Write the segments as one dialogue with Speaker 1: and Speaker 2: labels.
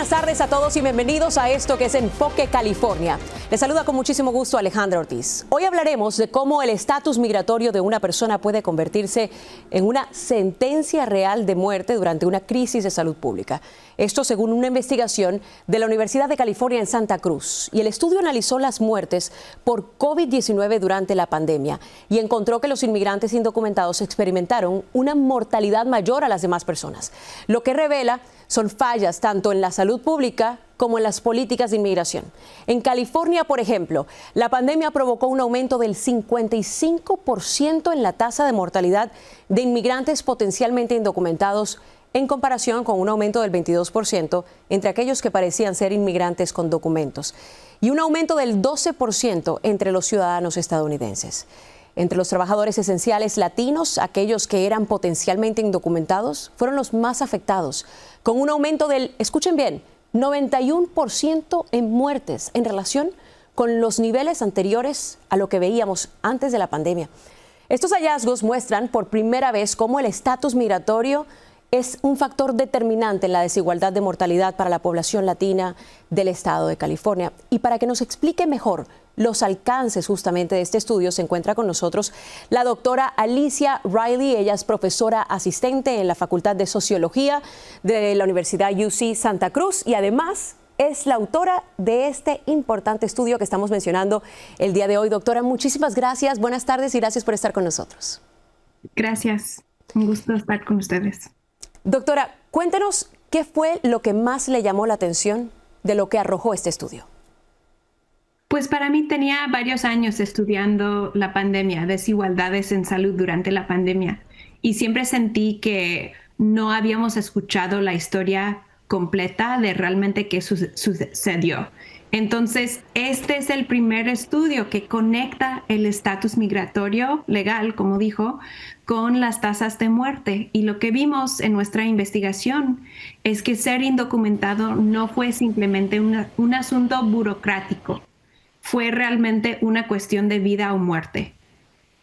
Speaker 1: buenas tardes a todos y bienvenidos a esto que es Enfoque California. Les saluda con muchísimo gusto Alejandra Ortiz. Hoy hablaremos de cómo el estatus migratorio de una persona puede convertirse en una sentencia real de muerte durante una crisis de salud pública. Esto según una investigación de la Universidad de California en Santa Cruz. Y el estudio analizó las muertes por COVID-19 durante la pandemia y encontró que los inmigrantes indocumentados experimentaron una mortalidad mayor a las demás personas, lo que revela son fallas tanto en la salud pública como en las políticas de inmigración. En California, por ejemplo, la pandemia provocó un aumento del 55% en la tasa de mortalidad de inmigrantes potencialmente indocumentados en comparación con un aumento del 22% entre aquellos que parecían ser inmigrantes con documentos y un aumento del 12% entre los ciudadanos estadounidenses. Entre los trabajadores esenciales latinos, aquellos que eran potencialmente indocumentados fueron los más afectados, con un aumento del, escuchen bien, 91% en muertes en relación con los niveles anteriores a lo que veíamos antes de la pandemia. Estos hallazgos muestran por primera vez cómo el estatus migratorio es un factor determinante en la desigualdad de mortalidad para la población latina del estado de California. Y para que nos explique mejor los alcances justamente de este estudio, se encuentra con nosotros la doctora Alicia Riley. Ella es profesora asistente en la Facultad de Sociología de la Universidad UC Santa Cruz y además es la autora de este importante estudio que estamos mencionando el día de hoy. Doctora, muchísimas gracias, buenas tardes y gracias por estar con nosotros.
Speaker 2: Gracias, un gusto estar con ustedes.
Speaker 1: Doctora, cuéntenos qué fue lo que más le llamó la atención de lo que arrojó este estudio.
Speaker 2: Pues para mí tenía varios años estudiando la pandemia, desigualdades en salud durante la pandemia, y siempre sentí que no habíamos escuchado la historia completa de realmente qué sucedió. Entonces, este es el primer estudio que conecta el estatus migratorio legal, como dijo, con las tasas de muerte. Y lo que vimos en nuestra investigación es que ser indocumentado no fue simplemente un asunto burocrático, fue realmente una cuestión de vida o muerte.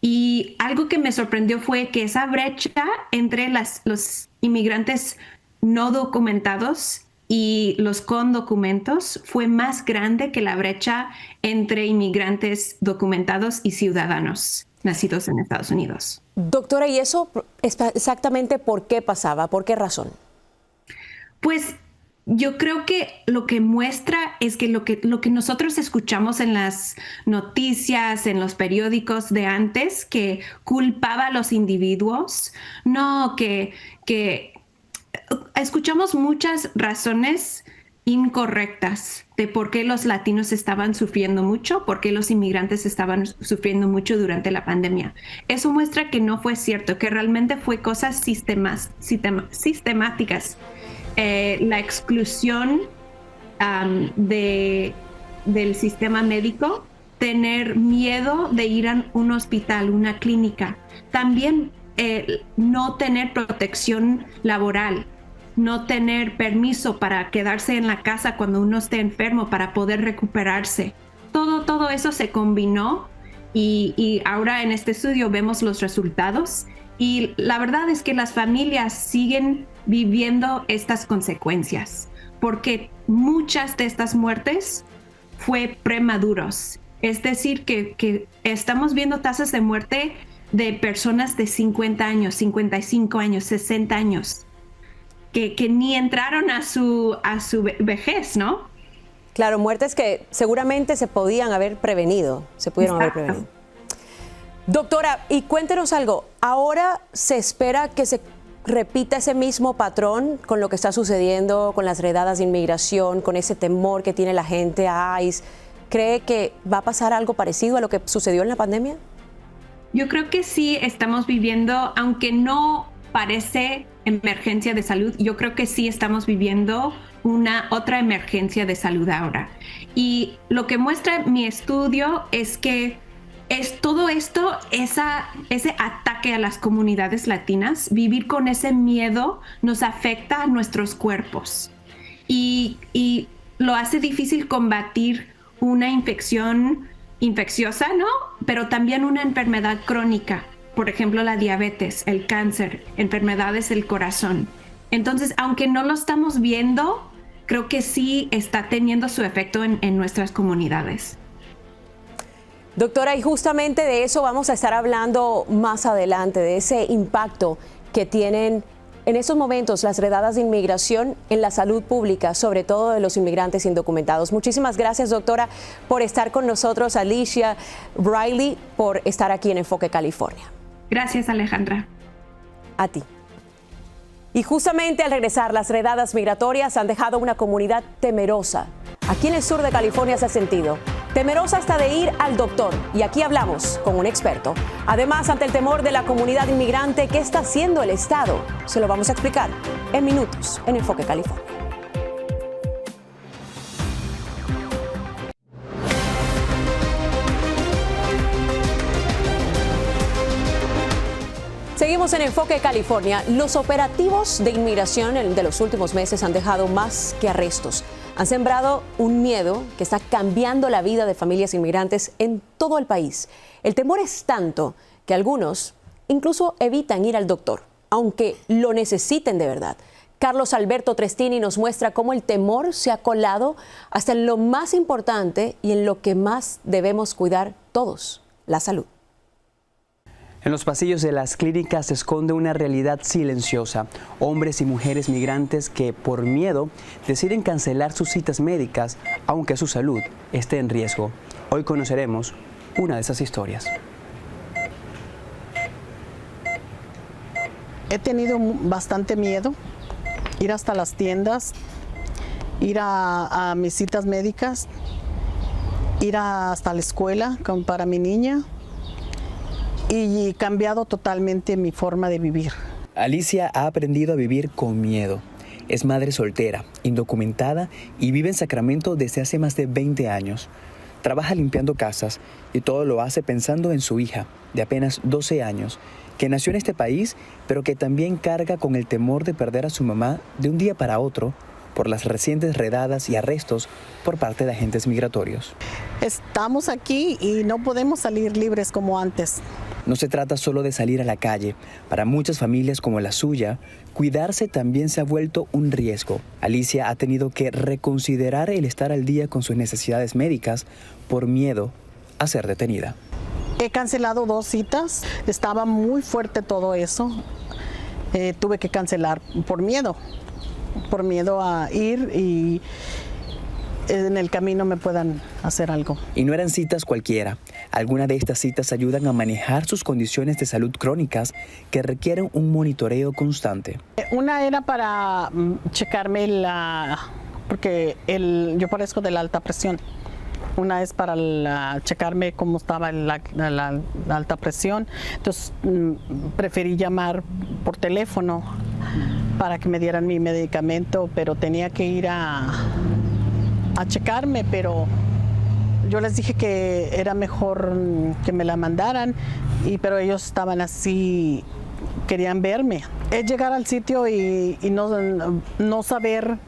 Speaker 2: Y algo que me sorprendió fue que esa brecha entre los inmigrantes no documentados y los con documentos fue más grande que la brecha entre inmigrantes documentados y ciudadanos nacidos en Estados Unidos.
Speaker 1: Doctora, ¿y eso exactamente por qué pasaba? ¿Por qué razón?
Speaker 2: Pues yo creo que lo que muestra es que lo que nosotros escuchamos en las noticias, en los periódicos de antes, que culpaba a los individuos, no, que escuchamos muchas razones incorrectas de por qué los latinos estaban sufriendo mucho, por qué los inmigrantes estaban sufriendo mucho durante la pandemia. Eso muestra que no fue cierto, que realmente fue cosas sistemáticas. La exclusión del sistema médico, tener miedo de ir a un hospital, una clínica, también no tener protección laboral, no tener permiso para quedarse en la casa cuando uno esté enfermo para poder recuperarse. Todo eso se combinó y ahora en este estudio vemos los resultados y la verdad es que las familias siguen viviendo estas consecuencias porque muchas de estas muertes fue prematuros. Es decir, que estamos viendo tasas de muerte de personas de 50 años, 55 años, 60 años, que ni entraron a su vejez, ¿no?
Speaker 1: Claro, muertes que seguramente se podían haber prevenido, se pudieron haber prevenido. Doctora, y cuéntenos algo, ¿ahora se espera que se repita ese mismo patrón con lo que está sucediendo con las redadas de inmigración, con ese temor que tiene la gente a ICE? ¿Cree que va a pasar algo parecido a lo que sucedió en la pandemia?
Speaker 2: Yo creo que sí estamos viviendo, aunque no parece emergencia de salud, yo creo que sí estamos viviendo otra emergencia de salud ahora. Y lo que muestra mi estudio es que todo esto, ese ataque a las comunidades latinas, vivir con ese miedo nos afecta a nuestros cuerpos y lo hace difícil combatir una infección infecciosa, ¿no? Pero también una enfermedad crónica, por ejemplo, la diabetes, el cáncer, enfermedades del corazón. Entonces, aunque no lo estamos viendo, creo que sí está teniendo su efecto en nuestras comunidades.
Speaker 1: Doctora, y justamente de eso vamos a estar hablando más adelante, de ese impacto que tienen en estos momentos las redadas de inmigración en la salud pública, sobre todo de los inmigrantes indocumentados. Muchísimas gracias, doctora, por estar con nosotros, Alicia Riley, por estar aquí en Enfoque California.
Speaker 2: Gracias, Alejandra.
Speaker 1: A ti. Y justamente al regresar, las redadas migratorias han dejado una comunidad temerosa. Aquí en el sur de California se ha sentido temerosa hasta de ir al doctor. Y aquí hablamos con un experto. Además, ante el temor de la comunidad inmigrante, ¿qué está haciendo el Estado? Se lo vamos a explicar en minutos en Enfoque California. Seguimos en Enfoque California. Los operativos de inmigración de los últimos meses han dejado más que arrestos. Han sembrado un miedo que está cambiando la vida de familias inmigrantes en todo el país. El temor es tanto que algunos incluso evitan ir al doctor, aunque lo necesiten de verdad. Carlos Alberto Trestini nos muestra cómo el temor se ha colado hasta en lo más importante y en lo que más debemos cuidar todos, la salud.
Speaker 3: En los pasillos de las clínicas se esconde una realidad silenciosa. Hombres y mujeres migrantes que, por miedo, deciden cancelar sus citas médicas, aunque su salud esté en riesgo. Hoy conoceremos una de esas historias.
Speaker 4: He tenido bastante miedo, ir hasta las tiendas, ir a mis citas médicas, ir hasta la escuela para mi niña. Y cambiado totalmente mi forma de vivir.
Speaker 3: Alicia ha aprendido a vivir con miedo. Es madre soltera, indocumentada y vive en Sacramento desde hace más de 20 años. Trabaja limpiando casas y todo lo hace pensando en su hija, de apenas 12 años, que nació en este país, pero que también carga con el temor de perder a su mamá de un día para otro por las recientes redadas y arrestos por parte de agentes migratorios.
Speaker 4: Estamos aquí y no podemos salir libres como antes.
Speaker 3: No se trata solo de salir a la calle. Para muchas familias como la suya, cuidarse también se ha vuelto un riesgo. Alicia ha tenido que reconsiderar el estar al día con sus necesidades médicas por miedo a ser detenida.
Speaker 4: He cancelado 2 citas. Estaba muy fuerte todo eso. Tuve que cancelar por miedo a ir y en el camino me puedan hacer algo.
Speaker 3: Y no eran citas cualquiera. Algunas de estas citas ayudan a manejar sus condiciones de salud crónicas que requieren un monitoreo constante.
Speaker 4: Una era para checarme porque yo padezco de la alta presión. Una es para checarme cómo estaba la alta presión. Entonces preferí llamar por teléfono para que me dieran mi medicamento, pero tenía que ir a checarme, pero yo les dije que era mejor que me la mandaran, pero ellos estaban así, querían verme. Es llegar al sitio y no saber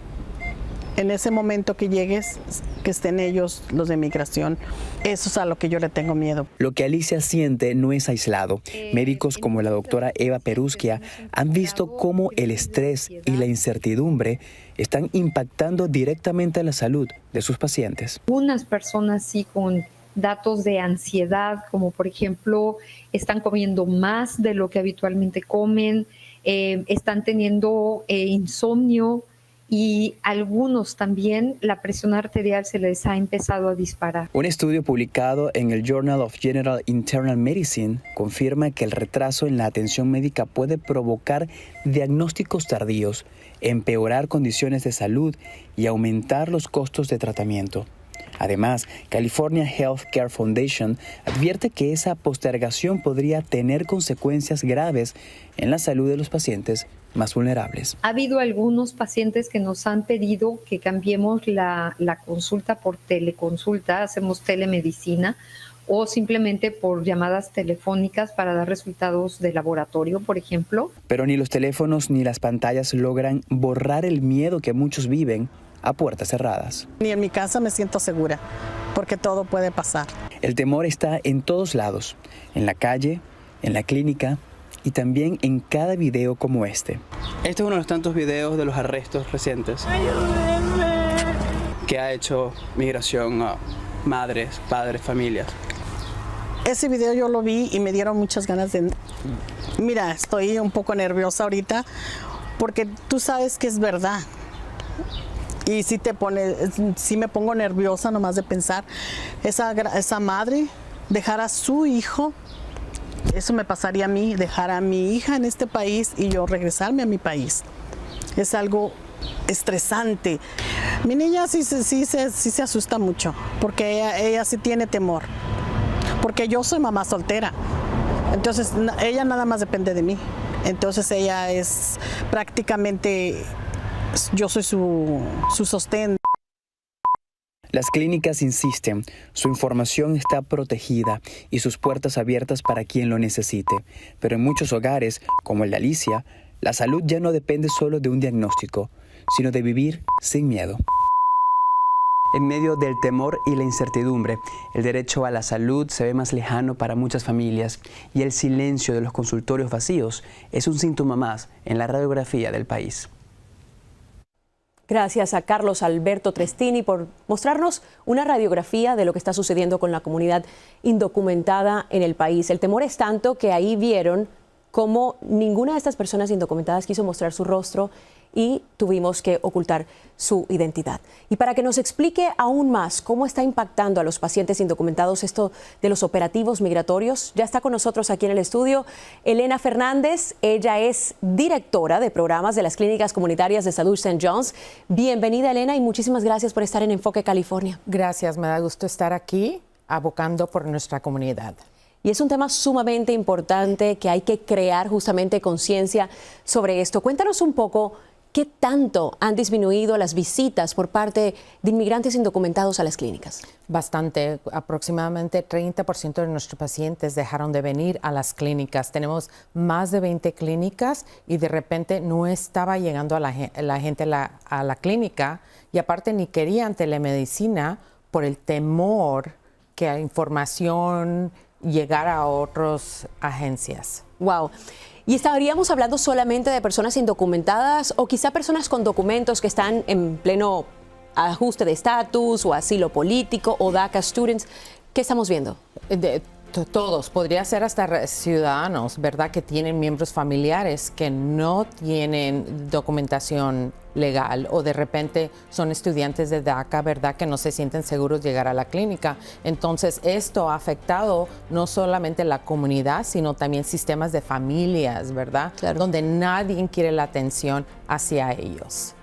Speaker 4: en ese momento que llegues que estén ellos, los de migración. Eso es a lo que yo le tengo miedo.
Speaker 3: Lo que Alicia siente no es aislado. Médicos como la doctora Eva Perusquia han visto cómo el estrés y la incertidumbre están impactando directamente la salud de sus pacientes.
Speaker 5: Unas personas sí con datos de ansiedad, como por ejemplo, están comiendo más de lo que habitualmente comen, están teniendo insomnio, y algunos también la presión arterial se les ha empezado a disparar. Un estudio publicado en el Journal of General Internal Medicine confirma que el retraso en la atención médica puede provocar diagnósticos tardíos, empeorar condiciones de salud y aumentar los costos de tratamiento. Además, California Health Care Foundation advierte que esa postergación podría tener consecuencias graves en la salud de los pacientes más vulnerables. Ha habido algunos pacientes que nos han pedido que cambiemos la consulta por teleconsulta, hacemos telemedicina, o simplemente por llamadas telefónicas para dar resultados de laboratorio, por ejemplo. Pero ni los teléfonos ni las pantallas logran borrar el miedo que muchos viven a puertas cerradas.
Speaker 4: Ni en mi casa me siento segura, porque todo puede pasar.
Speaker 3: El temor está en todos lados, en la calle, en la clínica y también en cada video como este. Este es uno de los tantos videos de los arrestos recientes.
Speaker 6: ¡Ayúdenme!
Speaker 3: que ha hecho migración a madres, padres, familias.
Speaker 4: Ese video yo lo vi y me dieron muchas ganas de... Mira, estoy un poco nerviosa ahorita porque tú sabes que es verdad. Y sí me pongo nerviosa nomás de pensar, esa madre dejar a su hijo, eso me pasaría a mí, dejar a mi hija en este país y yo regresarme a mi país. Es algo estresante. Mi niña sí se asusta mucho porque ella sí tiene temor. Porque yo soy mamá soltera, entonces ella nada más depende de mí. Entonces ella es prácticamente, yo soy su sostén.
Speaker 3: Las clínicas insisten, su información está protegida y sus puertas abiertas para quien lo necesite. Pero en muchos hogares, como el de Alicia, la salud ya no depende solo de un diagnóstico, sino de vivir sin miedo. En medio del temor y la incertidumbre, el derecho a la salud se ve más lejano para muchas familias y el silencio de los consultorios vacíos es un síntoma más en la radiografía del país.
Speaker 1: Gracias a Carlos Alberto Trestini por mostrarnos una radiografía de lo que está sucediendo con la comunidad indocumentada en el país. El temor es tanto que ahí vieron cómo ninguna de estas personas indocumentadas quiso mostrar su rostro y tuvimos que ocultar su identidad. Y para que nos explique aún más cómo está impactando a los pacientes indocumentados esto de los operativos migratorios, ya está con nosotros aquí en el estudio Elena Fernández. Ella es directora de programas de las clínicas comunitarias de salud St. John's. Bienvenida, Elena, y muchísimas gracias por estar en Enfoque California.
Speaker 6: Gracias, me da gusto estar aquí abocando por nuestra comunidad.
Speaker 1: Y es un tema sumamente importante que hay que crear justamente conciencia sobre esto. Cuéntanos un poco qué tanto han disminuido las visitas por parte de inmigrantes indocumentados a las clínicas.
Speaker 6: Bastante, aproximadamente 30% de nuestros pacientes dejaron de venir a las clínicas. Tenemos más de 20 clínicas y de repente no estaba llegando a la gente a la clínica y aparte ni querían telemedicina por el temor que la información llegara a otras agencias.
Speaker 1: Wow. ¿Y estaríamos hablando solamente de personas indocumentadas o quizá personas con documentos que están en pleno ajuste de estatus o asilo político o DACA students? ¿Qué estamos viendo?
Speaker 6: Todos, podría ser hasta ciudadanos, ¿verdad? Que tienen miembros familiares que no tienen documentación legal o de repente son estudiantes de DACA, ¿verdad? Que no se sienten seguros de llegar a la clínica. Entonces, esto ha afectado no solamente la comunidad, sino también sistemas de familias, ¿verdad?
Speaker 1: Claro.
Speaker 6: Donde nadie quiere la atención hacia ellos.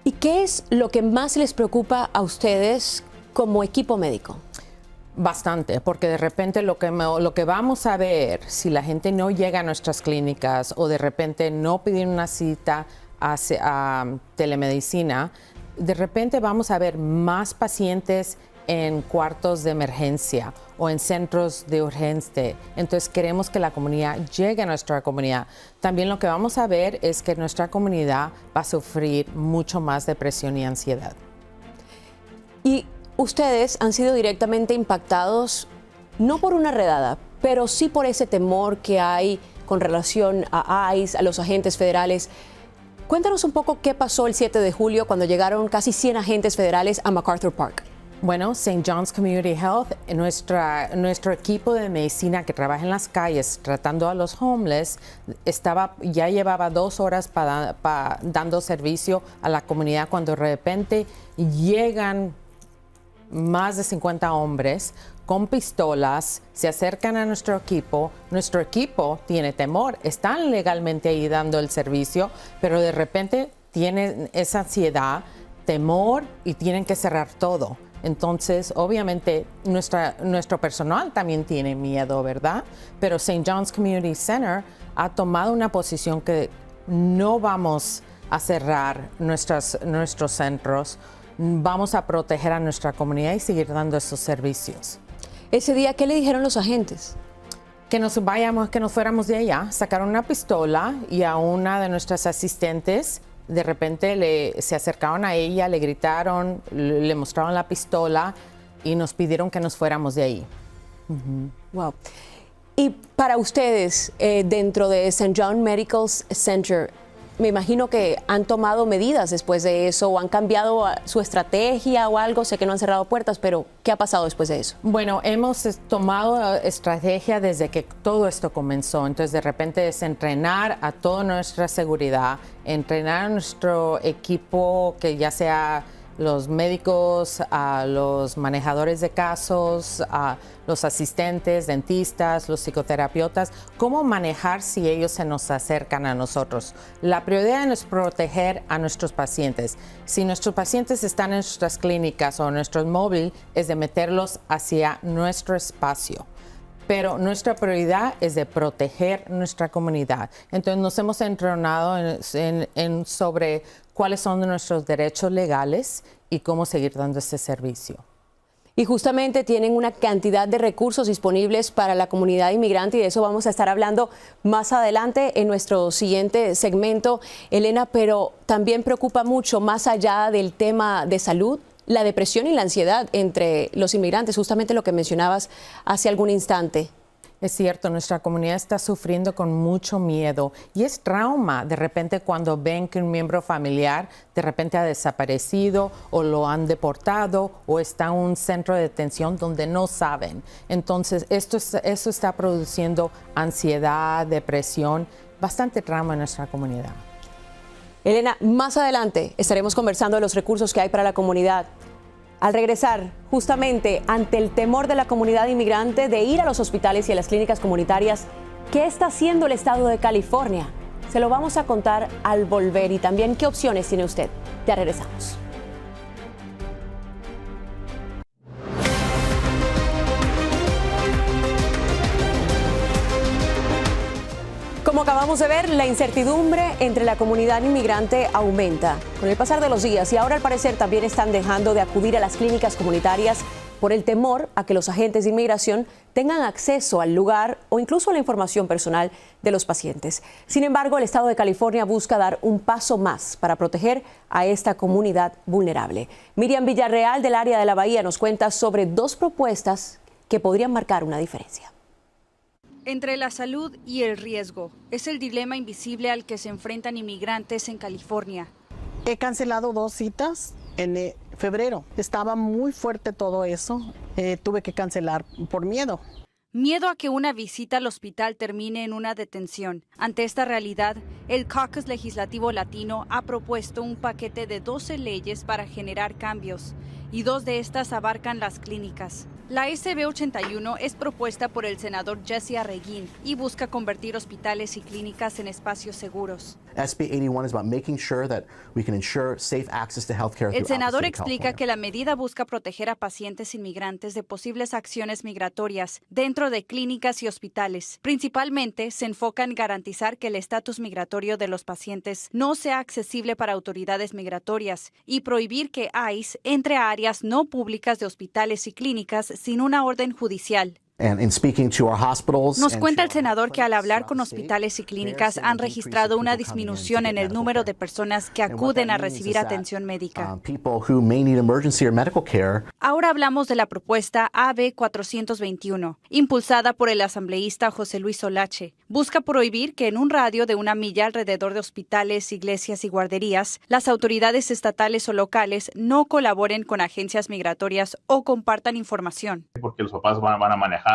Speaker 1: ¿Y qué es lo que más les preocupa a ustedes como equipo médico?
Speaker 6: Bastante, porque de repente lo que vamos a ver si la gente no llega a nuestras clínicas o de repente no piden una cita a telemedicina, de repente vamos a ver más pacientes en cuartos de emergencia o en centros de urgencia. Entonces queremos que la comunidad llegue a nuestra comunidad. También lo que vamos a ver es que nuestra comunidad va a sufrir mucho más depresión y ansiedad.
Speaker 1: Y ustedes han sido directamente impactados, no por una redada, pero sí por ese temor que hay con relación a ICE, a los agentes federales. Cuéntanos un poco qué pasó el 7 de julio cuando llegaron casi 100 agentes federales a MacArthur Park.
Speaker 6: Bueno, St. John's Community Health, nuestro equipo de medicina que trabaja en las calles tratando a los homeless, ya llevaba 2 horas dando servicio a la comunidad cuando de repente llegan más de 50 hombres con pistolas, se acercan a nuestro equipo tiene temor, están legalmente ahí dando el servicio, pero de repente tienen esa ansiedad, temor y tienen que cerrar todo. Entonces, obviamente, nuestro personal también tiene miedo, ¿verdad? Pero St. John's Community Center ha tomado una posición que no vamos a cerrar nuestros centros. Vamos a proteger a nuestra comunidad y seguir dando esos servicios.
Speaker 1: Ese día, ¿qué le dijeron los agentes?
Speaker 6: Que nos fuéramos de allá. Sacaron una pistola y a una de nuestras asistentes, de repente se acercaron a ella, le gritaron, le mostraron la pistola y nos pidieron que nos fuéramos de ahí.
Speaker 1: Wow. Y para ustedes, dentro de St. John Medical Center, me imagino que han tomado medidas después de eso o han cambiado su estrategia o algo. Sé que no han cerrado puertas, pero ¿qué ha pasado después de eso?
Speaker 6: Bueno, hemos tomado estrategia desde que todo esto comenzó. Entonces, de repente es entrenar a toda nuestra seguridad, entrenar a nuestro equipo, que ya sea los médicos, a los manejadores de casos, a los asistentes, dentistas, los psicoterapeutas, cómo manejar si ellos se nos acercan a nosotros. La prioridad es proteger a nuestros pacientes. Si nuestros pacientes están en nuestras clínicas o en nuestro móvil, es de meterlos hacia nuestro espacio. Pero nuestra prioridad es de proteger nuestra comunidad. Entonces nos hemos entrenado sobre cuáles son nuestros derechos legales y cómo seguir dando este servicio.
Speaker 1: Y justamente tienen una cantidad de recursos disponibles para la comunidad inmigrante y de eso vamos a estar hablando más adelante en nuestro siguiente segmento, Elena, pero también preocupa mucho, más allá del tema de salud, la depresión y la ansiedad entre los inmigrantes, justamente lo que mencionabas hace algún instante.
Speaker 6: Es cierto, nuestra comunidad está sufriendo con mucho miedo y es trauma de repente cuando ven que un miembro familiar de repente ha desaparecido o lo han deportado o está en un centro de detención donde no saben. Entonces, eso está produciendo ansiedad, depresión, bastante trauma en nuestra comunidad.
Speaker 1: Elena, más adelante estaremos conversando de los recursos que hay para la comunidad. Al regresar, justamente ante el temor de la comunidad inmigrante de ir a los hospitales y a las clínicas comunitarias, ¿qué está haciendo el estado de California? Se lo vamos a contar al volver y también qué opciones tiene usted. Ya regresamos. Como acabamos de ver, la incertidumbre entre la comunidad inmigrante aumenta con el pasar de los días y ahora al parecer también están dejando de acudir a las clínicas comunitarias por el temor a que los agentes de inmigración tengan acceso al lugar o incluso a la información personal de los pacientes. Sin embargo, el estado de California busca dar un paso más para proteger a esta comunidad vulnerable. Miriam Villarreal del área de la Bahía nos cuenta sobre dos propuestas que podrían marcar una diferencia.
Speaker 7: Entre la salud y el riesgo, es el dilema invisible al que se enfrentan inmigrantes en California.
Speaker 4: He cancelado 2 citas en febrero. Estaba muy fuerte todo eso. Tuve que cancelar por miedo.
Speaker 7: Miedo a que una visita al hospital termine en una detención. Ante esta realidad, el Caucus Legislativo Latino ha propuesto un paquete de 12 leyes para generar cambios, y 2 de estas abarcan las clínicas. La SB 81 es propuesta por el senador Jesse Arreguín y busca convertir hospitales y clínicas en espacios seguros.
Speaker 8: SB 81 is about making sure that we can ensure safe access to healthcare.
Speaker 7: El senador explica que la medida busca proteger a pacientes inmigrantes de posibles acciones migratorias dentro de clínicas y hospitales. Principalmente se enfoca en garantizar que el estatus migratorio de los pacientes no sea accesible para autoridades migratorias y prohibir que ICE entre a áreas no públicas de hospitales y clínicas sin una orden judicial. Nos cuenta el senador que al hablar con hospitales y clínicas han registrado una disminución en el número de personas que acuden a recibir atención médica. Ahora hablamos de la propuesta AB 421, impulsada por el asambleísta José Luis Solache. Busca prohibir que en un radio de 1 milla alrededor de hospitales, iglesias y guarderías, las autoridades estatales o locales no colaboren con agencias migratorias o compartan información.
Speaker 9: Porque los papás van a manejar,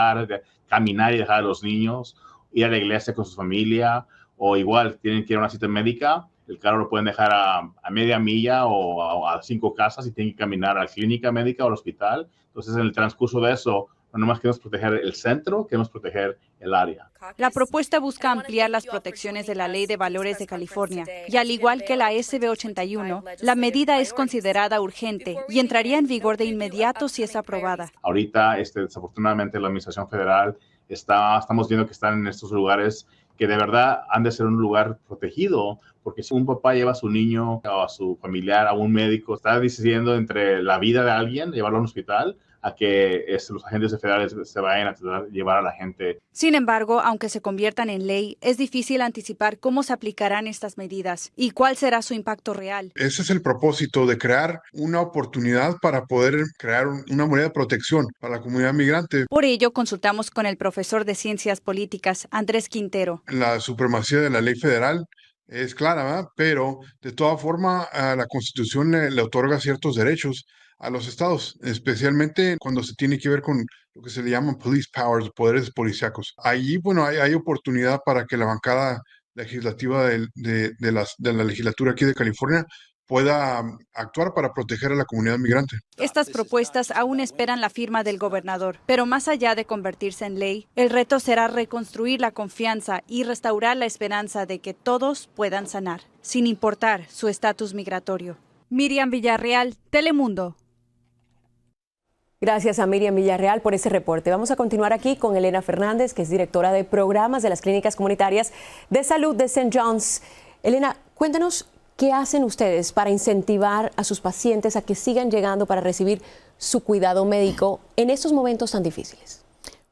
Speaker 9: caminar y dejar a los niños, ir a la iglesia con su familia, o igual tienen que ir a una cita médica, el carro lo pueden dejar a media milla o a 5 casas y tienen que caminar a la clínica médica o al hospital. Entonces, en el transcurso de eso, no nomás queremos proteger el centro, queremos proteger el área.
Speaker 7: La propuesta busca ampliar las protecciones de la Ley de Valores de California y al igual que la SB 81, la medida es considerada urgente y entraría en vigor de inmediato si es aprobada.
Speaker 9: Ahorita, desafortunadamente, la Administración Federal estamos viendo que están en estos lugares que de verdad han de ser un lugar protegido, porque si un papá lleva a su niño o a su familiar a un médico, está decidiendo entre la vida de alguien, llevarlo a un hospital, a que los agentes federales se vayan a tratar de llevar a la gente.
Speaker 7: Sin embargo, aunque se conviertan en ley, es difícil anticipar cómo se aplicarán estas medidas y cuál será su impacto real.
Speaker 10: Ese es el propósito de crear una oportunidad para poder crear una moneda de protección para la comunidad migrante.
Speaker 7: Por ello, consultamos con el profesor de Ciencias Políticas, Andrés Quintero.
Speaker 10: La supremacía de la ley federal es clara, ¿verdad? Pero de toda forma a la Constitución le otorga ciertos derechos a los estados, especialmente cuando se tiene que ver con lo que se le llaman police powers, poderes policíacos. Allí, bueno, hay oportunidad para que la bancada legislativa de la legislatura aquí de California pueda actuar para proteger a la comunidad migrante.
Speaker 7: Estas propuestas aún esperan la firma del gobernador, pero más allá de convertirse en ley, el reto será reconstruir la confianza y restaurar la esperanza de que todos puedan sanar, sin importar su estatus migratorio. Miriam Villarreal, Telemundo.
Speaker 1: Gracias a Miriam Villarreal por ese reporte. Vamos a continuar aquí con Elena Fernández, que es directora de programas de las clínicas comunitarias de salud de St. John's. Elena, cuéntanos qué hacen ustedes para incentivar a sus pacientes a que sigan llegando para recibir su cuidado médico en estos momentos tan difíciles.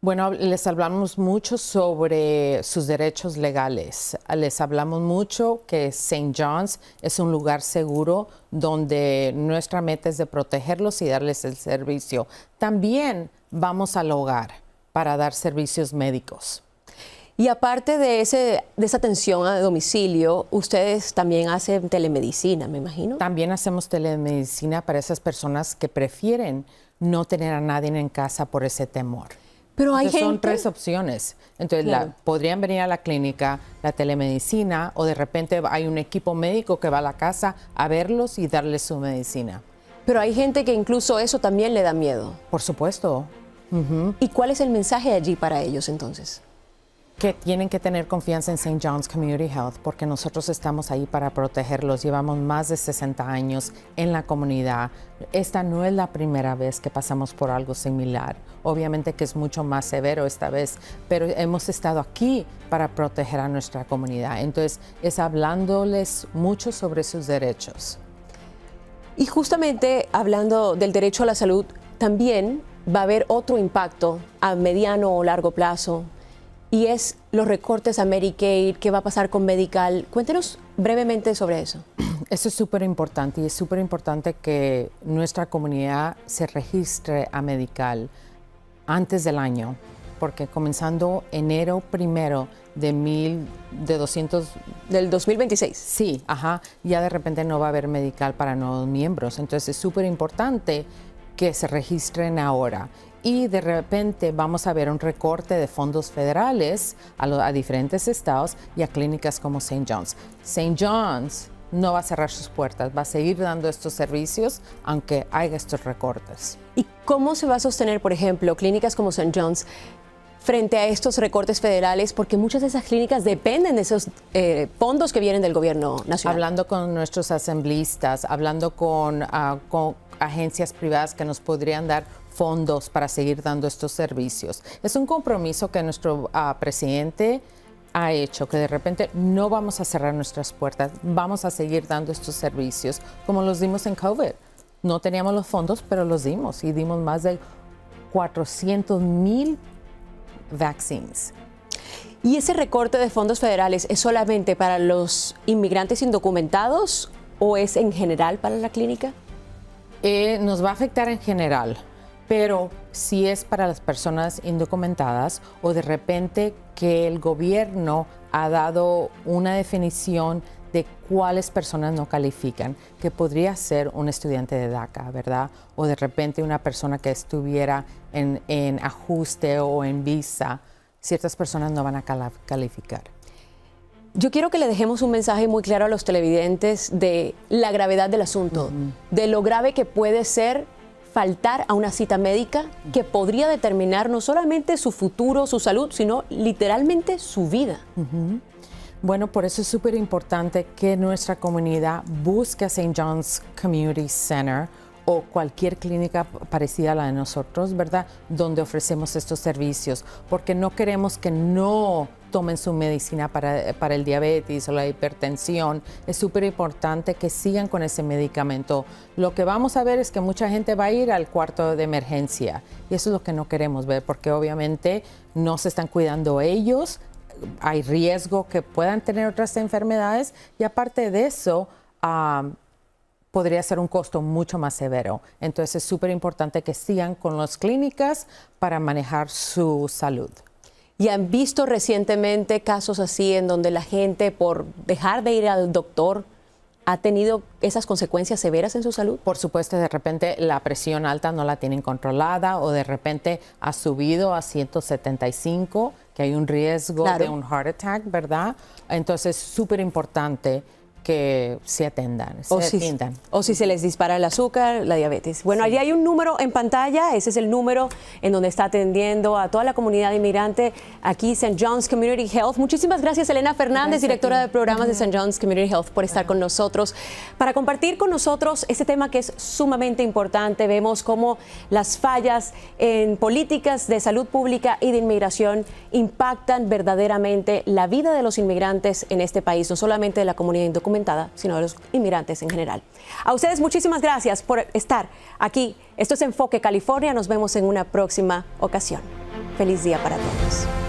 Speaker 6: Bueno, les hablamos mucho sobre sus derechos legales. Les hablamos mucho que St. John's es un lugar seguro donde nuestra meta es de protegerlos y darles el servicio. También vamos al hogar para dar servicios médicos.
Speaker 1: Y aparte de esa atención a domicilio, ustedes también hacen telemedicina, me imagino.
Speaker 6: También hacemos telemedicina para esas personas que prefieren no tener a nadie en casa por ese temor.
Speaker 1: Pero hay
Speaker 6: Son tres opciones. Entonces,
Speaker 1: Claro.
Speaker 6: podrían venir a la clínica, la telemedicina, o de repente hay un equipo médico que va a la casa a verlos y darles su medicina.
Speaker 1: Pero hay gente que incluso eso también le da miedo.
Speaker 6: Por supuesto.
Speaker 1: ¿Y cuál es el mensaje allí para ellos entonces?
Speaker 6: Que tienen que tener confianza en St. John's Community Health porque nosotros estamos ahí para protegerlos. Llevamos más de 60 años en la comunidad. Esta no es la primera vez que pasamos por algo similar. Obviamente que es mucho más severo esta vez, pero hemos estado aquí para proteger a nuestra comunidad. Entonces, es hablándoles mucho sobre sus derechos.
Speaker 1: Y justamente hablando del derecho a la salud, también va a haber otro impacto a mediano o largo plazo, y es los recortes a Medicaid, qué va a pasar con Medical. Cuéntenos brevemente sobre eso.
Speaker 6: Eso es súper importante y es súper importante que nuestra comunidad se registre a Medical antes del año, porque comenzando enero 1
Speaker 1: del 2026.
Speaker 6: Sí, ya de repente no va a haber Medical para nuevos miembros. Entonces es súper importante que se registren ahora. Y de repente vamos a ver un recorte de fondos federales a diferentes estados y a clínicas como St. John's. St. John's no va a cerrar sus puertas, va a seguir dando estos servicios aunque haya estos recortes.
Speaker 1: ¿Y cómo se va a sostener, por ejemplo, clínicas como St. John's frente a estos recortes federales? Porque muchas de esas clínicas dependen de esos fondos que vienen del gobierno nacional.
Speaker 6: Hablando con nuestros asambleístas, hablando con agencias privadas que nos podrían dar fondos para seguir dando estos servicios. Es un compromiso que nuestro presidente ha hecho, que de repente no vamos a cerrar nuestras puertas, vamos a seguir dando estos servicios como los dimos en COVID. No teníamos los fondos, pero los dimos y dimos más de 400,000 vaccines.
Speaker 1: ¿Y ese recorte de fondos federales es solamente para los inmigrantes indocumentados o es en general para la clínica?
Speaker 6: Nos va a afectar en general, pero si es para las personas indocumentadas o de repente que el gobierno ha dado una definición de cuáles personas no califican, que podría ser un estudiante de DACA, ¿verdad? O de repente una persona que estuviera en ajuste o en visa, ciertas personas no van a calificar.
Speaker 1: Yo quiero que le dejemos un mensaje muy claro a los televidentes de la gravedad del asunto, de lo grave que puede ser faltar a una cita médica que podría determinar no solamente su futuro, su salud, sino literalmente su vida.
Speaker 6: Bueno, por eso es súper importante que nuestra comunidad busque a St. John's Community Center o cualquier clínica parecida a la de nosotros, ¿verdad? Donde ofrecemos estos servicios, porque no queremos que no tomen su medicina para el diabetes o la hipertensión. Es súper importante que sigan con ese medicamento. Lo que vamos a ver es que mucha gente va a ir al cuarto de emergencia y eso es lo que no queremos ver, porque obviamente no se están cuidando ellos, hay riesgo que puedan tener otras enfermedades y aparte de eso, podría ser un costo mucho más severo. Entonces es súper importante que sigan con las clínicas para manejar su salud.
Speaker 1: ¿Y han visto recientemente casos así en donde la gente, por dejar de ir al doctor, ha tenido esas consecuencias severas en su salud?
Speaker 6: Por supuesto, de repente la presión alta no la tienen controlada o de repente ha subido a 175, que hay un riesgo de un heart attack, ¿verdad? Entonces, súper importante que se atiendan.
Speaker 1: O si se les dispara el azúcar, la diabetes. Bueno, allí hay un número en pantalla, ese es el número en donde está atendiendo a toda la comunidad inmigrante aquí St. John's Community Health. Muchísimas gracias, Elena Fernández, directora de programas de St. John's Community Health, por estar con nosotros, para compartir con nosotros este tema que es sumamente importante. Vemos cómo las fallas en políticas de salud pública y de inmigración impactan verdaderamente la vida de los inmigrantes en este país, no solamente de la comunidad indocumentada, sino de los inmigrantes en general. A ustedes muchísimas gracias por estar aquí. Esto es Enfoque California. Nos vemos en una próxima ocasión. Feliz día para todos.